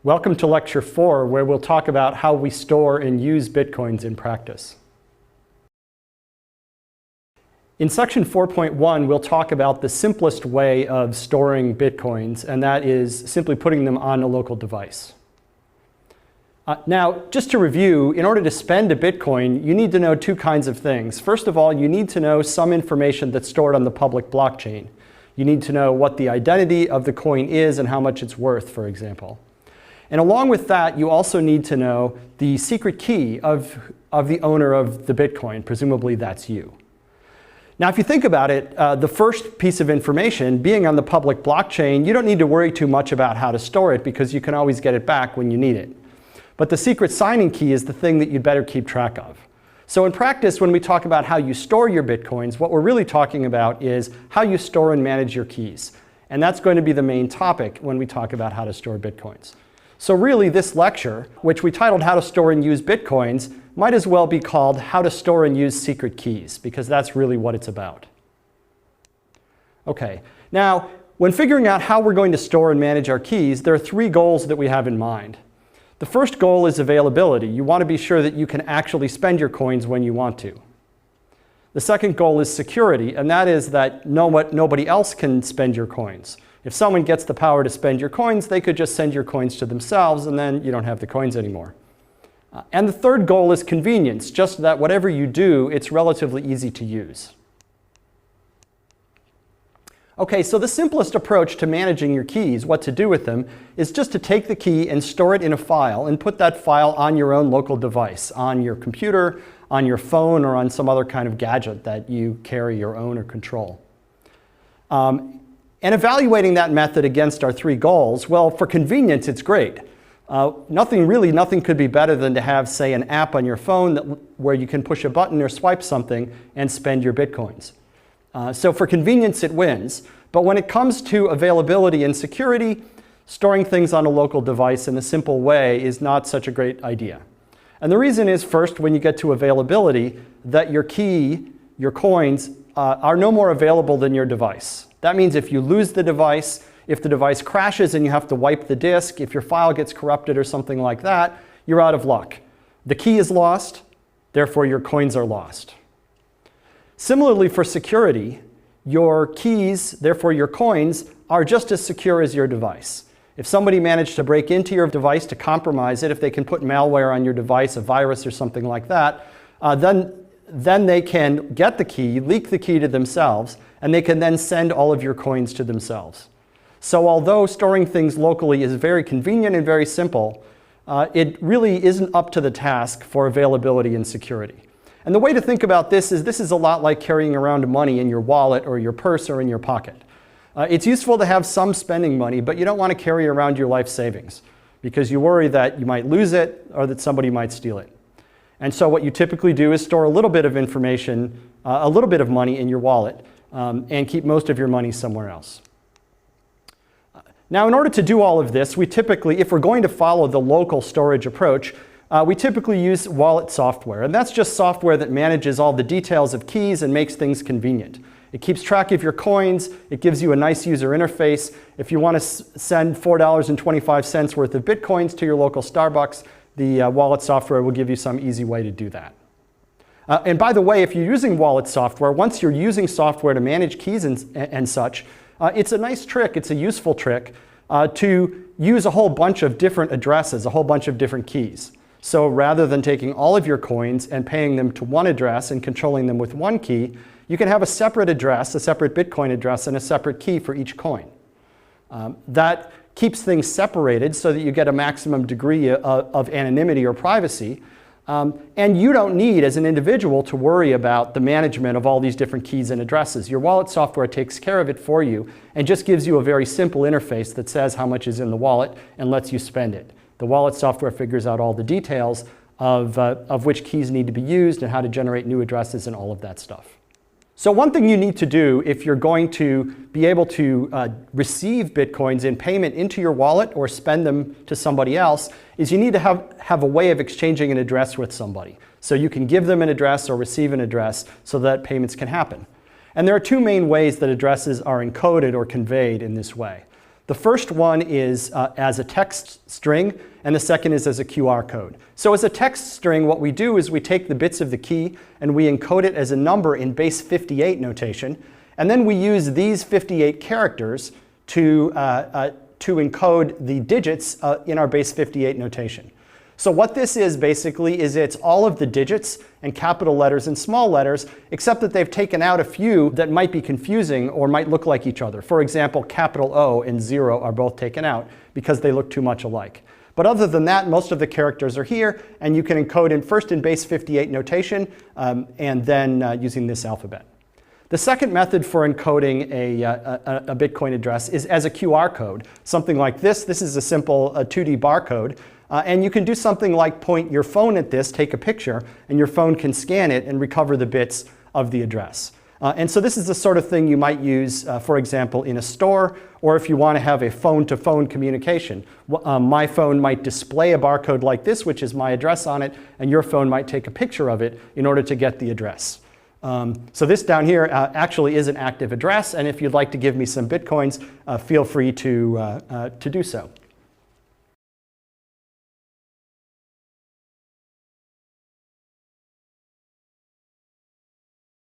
Welcome to Lecture 4, where we'll talk about how we store and use Bitcoins in practice. In section 4.1, we'll talk about the simplest way of storing Bitcoins, and that is simply putting them on a local device. Now, just to review, in order to spend a Bitcoin, you need to know two kinds of things. First of all, you need to know some information that's stored on the public blockchain. You need to know what the identity of the coin is and how much it's worth, for example. And along with that, you also need to know the secret key of the owner of the Bitcoin. Presumably that's you. Now, if you think about it, the first piece of information, being on the public blockchain, you don't need to worry too much about how to store it because you can always get it back when you need it. But the secret signing key is the thing that you'd better keep track of. So in practice, when we talk about how you store your Bitcoins, what we're really talking about is how you store and manage your keys. And that's going to be the main topic when we talk about how to store Bitcoins. So really, this lecture, which we titled How to Store and Use Bitcoins, might as well be called How to Store and Use Secret Keys, because that's really what it's about. Okay, now, when figuring out how we're going to store and manage our keys, there are three goals that we have in mind. The first goal is availability. You want to be sure that you can actually spend your coins when you want to. The second goal is security, and that is that nobody else can spend your coins. If someone gets the power to spend your coins, they could just send your coins to themselves, and then you don't have the coins anymore. And the third goal is convenience, just that whatever you do, it's relatively easy to use. Okay, so the simplest approach to managing your keys, what to do with them, is just to take the key and store it in a file and put that file on your own local device, on your computer, on your phone, or on some other kind of gadget that you carry or own or control. And evaluating that method against our three goals, well, for convenience, it's great. Nothing could be better than to have, say, an app on your phone where you can push a button or swipe something and spend your Bitcoins. So for convenience, it wins. But when it comes to availability and security, storing things on a local device in a simple way is not such a great idea. And the reason is, first, when you get to availability, that your key, your coins, are no more available than your device. That means if you lose the device, if the device crashes and you have to wipe the disk, if your file gets corrupted or something like that, you're out of luck. The key is lost, therefore your coins are lost. Similarly, for security, your keys, therefore your coins, are just as secure as your device. If somebody managed to break into your device to compromise it, if they can put malware on your device, a virus or something like that, then they can get the key, leak the key to themselves, and they can then send all of your coins to themselves. So although storing things locally is very convenient and very simple, it really isn't up to the task for availability and security. And the way to think about this is a lot like carrying around money in your wallet or your purse or in your pocket. It's useful to have some spending money, but you don't want to carry around your life savings because you worry that you might lose it or that somebody might steal it. And so what you typically do is store a little bit of information, a little bit of money in your wallet, and keep most of your money somewhere else. Now, in order to do all of this, we typically, if we're going to follow the local storage approach, we typically use wallet software. And that's just software that manages all the details of keys and makes things convenient. It keeps track of your coins. It gives you a nice user interface. If you want to send $4.25 worth of Bitcoins to your local Starbucks, the wallet software will give you some easy way to do that. And by the way, if you're using wallet software, once you're using software to manage keys and such, it's a nice trick, it's a useful trick to use a whole bunch of different addresses, a whole bunch of different keys. So rather than taking all of your coins and paying them to one address and controlling them with one key, you can have a separate address, a separate Bitcoin address, and a separate key for each coin. That keeps things separated so that you get a maximum degree of anonymity or privacy. And you don't need, as an individual, to worry about the management of all these different keys and addresses. Your wallet software takes care of it for you and just gives you a very simple interface that says how much is in the wallet and lets you spend it. The wallet software figures out all the details of which keys need to be used and how to generate new addresses and all of that stuff. So one thing you need to do if you're going to be able to receive Bitcoins in payment into your wallet or spend them to somebody else is you need to have a way of exchanging an address with somebody. So you can give them an address or receive an address so that payments can happen. And there are two main ways that addresses are encoded or conveyed in this way. The first one is as a text string, and the second is as a QR code. So as a text string, what we do is we take the bits of the key and we encode it as a number in base 58 notation, and then we use these 58 characters to encode the digits in our base 58 notation. So what this is basically is it's all of the digits and capital letters and small letters, except that they've taken out a few that might be confusing or might look like each other. For example, capital O and 0 are both taken out because they look too much alike. But other than that, most of the characters are here, and you can encode first in base 58 notation and then using this alphabet. The second method for encoding a Bitcoin address is as a QR code, something like this. This is a simple 2D barcode. And you can do something like point your phone at this, take a picture, and your phone can scan it and recover the bits of the address. And so this is the sort of thing you might use, for example, in a store, or if you want to have a phone-to-phone communication. My phone might display a barcode like this, which is my address on it, and your phone might take a picture of it in order to get the address. So this down here actually is an active address, and if you'd like to give me some Bitcoins, feel free to do so.